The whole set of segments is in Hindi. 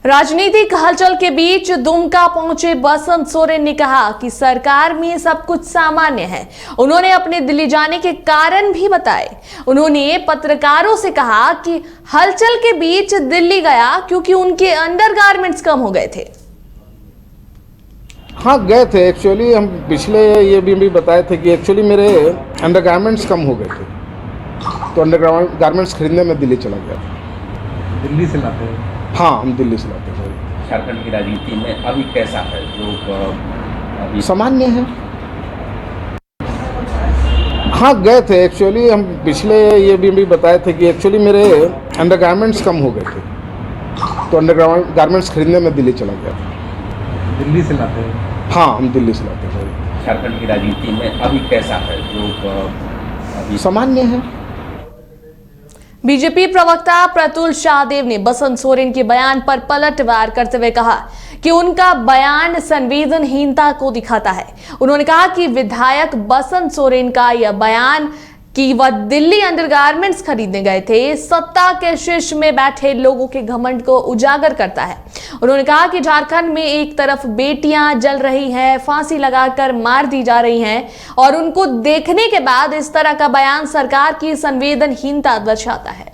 राजनीतिक हलचल के बीच दुमका पहुंचे बसंत सोरेन ने कहा कि सरकार में सब कुछ सामान्य है। उन्होंने अपने दिल्ली जाने के कारण भी बताए। उन्होंने पत्रकारों से कहा कि हलचल के बीच दिल्ली गया क्योंकि उनके अंडरगारमेंट्स कम हो गए थे। हाँ, गए थे। एक्चुअली हम पिछले ये भी बताए थे कि एक्चुअली मेरे अंडरगारमेंट्स कम हो गए थे, तो अंडरगारमेंट्स खरीदने में दिल्ली चला गया था। दिल्ली से लाते हैं? हाँ, हम दिल्ली से लाते हैं। झारखंड की राजनीति में अभी कैसा है? लोग अभी सामान्य है। हाँ, गए थे। एक्चुअली हम पिछले ये भी बताए थे कि एक्चुअली मेरे अंडरगारमेंट्स कम हो गए थे, तो अंडरगारमेंट्स खरीदने में दिल्ली चला गया था। दिल्ली से लाते हैं? हाँ, हम दिल्ली से लाते हैं। झारखंड की राजनीति में अभी कैसा है? लोग अभी सामान्य है। बीजेपी प्रवक्ता प्रतुल शाहदेव ने बसंत सोरेन के बयान पर पलटवार करते हुए कहा कि उनका बयान संवेदनहीनता को दिखाता है। उन्होंने कहा कि विधायक बसंत सोरेन का यह बयान कि वह दिल्ली अंडरगारमेंट्स खरीदने गए थे, सत्ता के शीर्ष में बैठे लोगों के घमंड को उजागर करता है। उन्होंने कहा कि झारखंड में एक तरफ बेटियां जल रही हैं, फांसी लगाकर मार दी जा रही हैं, और उनको देखने के बाद इस तरह का बयान सरकार की संवेदनहीनता दर्शाता है।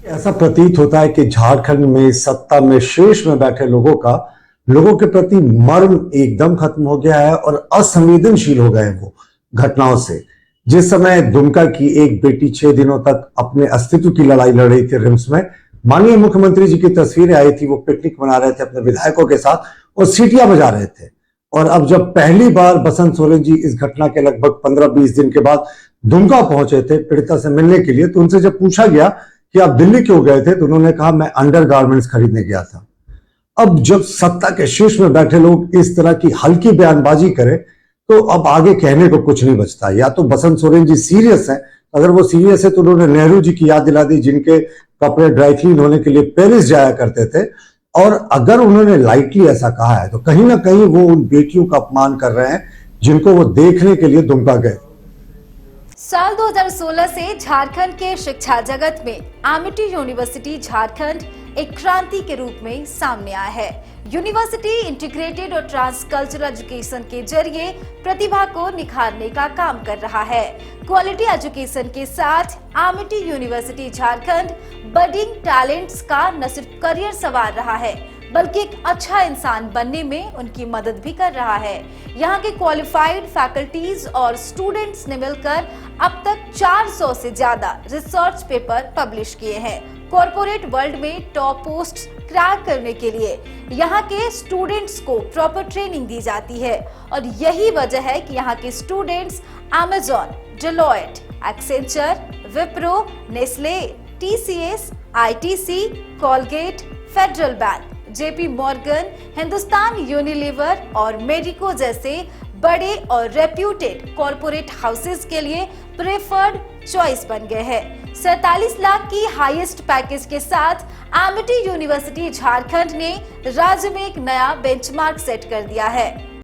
ऐसा प्रतीत होता है कि झारखंड में सत्ता में शीर्ष में बैठे लोगों के प्रति मर्म एकदम खत्म हो गया है और असंवेदनशील हो गए हैं वो घटनाओं से। जिस समय दुमका की एक बेटी 6 दिनों तक अपने अस्तित्व की लड़ाई लड़ रही थी रिम्स में, माननीय मुख्यमंत्री जी की तस्वीरें आई थी, वो पिकनिक मना रहे थे अपने विधायकों के साथ और सीटियां बजा रहे थे। और अब जब पहली बार बसंत सोरेन जी इस घटना के लगभग 15-20 दिन के बाद दुमका पहुंचे थे पीड़िता से मिलने के लिए, तो उनसे जब पूछा गया कि आप दिल्ली क्यों गए थे, तो उन्होंने कहा मैं अंडरगारमेंट्स खरीदने गया था। अब जब सत्ता के शीर्ष में बैठे लोग इस तरह की हल्की बयानबाजी करें तो अब आगे कहने को कुछ नहीं बचता। या तो बसंत सोरेन जी सीरियस हैं, अगर वो सीरियस है तो उन्होंने नेहरू जी की याद दिला दी जिनके कपड़े ड्राई क्लीन होने के लिए पेरिस जाया करते थे। और अगर उन्होंने लाइटली ऐसा कहा है तो कहीं ना कहीं वो उन बेटियों का अपमान कर रहे हैं जिनको वो देखने के लिए दुमका गए। साल 2016 से झारखंड के शिक्षा जगत में एमिटी यूनिवर्सिटी झारखंड एक क्रांति के रूप में सामने आया है। यूनिवर्सिटी इंटीग्रेटेड और ट्रांसकल्चरल एजुकेशन के जरिए प्रतिभा को निखारने का काम कर रहा है। क्वालिटी एजुकेशन के साथ Amity university Jharkhand budding talents का न सिर्फ करियर संवार रहा है बल्कि एक अच्छा इंसान बनने में उनकी मदद भी कर रहा है। यहाँ के क्वालिफाइड फैकल्टीज और स्टूडेंट्स ने मिलकर अब तक 400 से ज्यादा रिसर्च पेपर पब्लिश किए हैं। कॉर्पोरेट वर्ल्ड में टॉप पोस्ट क्रैक करने के लिए यहाँ के स्टूडेंट्स को प्रॉपर ट्रेनिंग दी जाती है और यही वजह है कि यहाँ के students Amazon, Deloitte, Accenture, Wipro, Nestle, TCS, ITC, Colgate, federal bank, JP Morgan, Hindustan Unilever और मेडिको जैसे बड़े और रेप्यूटेड कॉर्पोरेट हाउसेस के लिए प्रेफर्ड चॉइस बन गए हैं। 47 लाख की हाईएस्ट पैकेज के साथ एमिटी यूनिवर्सिटी झारखंड ने राज्य में एक नया बेंचमार्क सेट कर दिया है।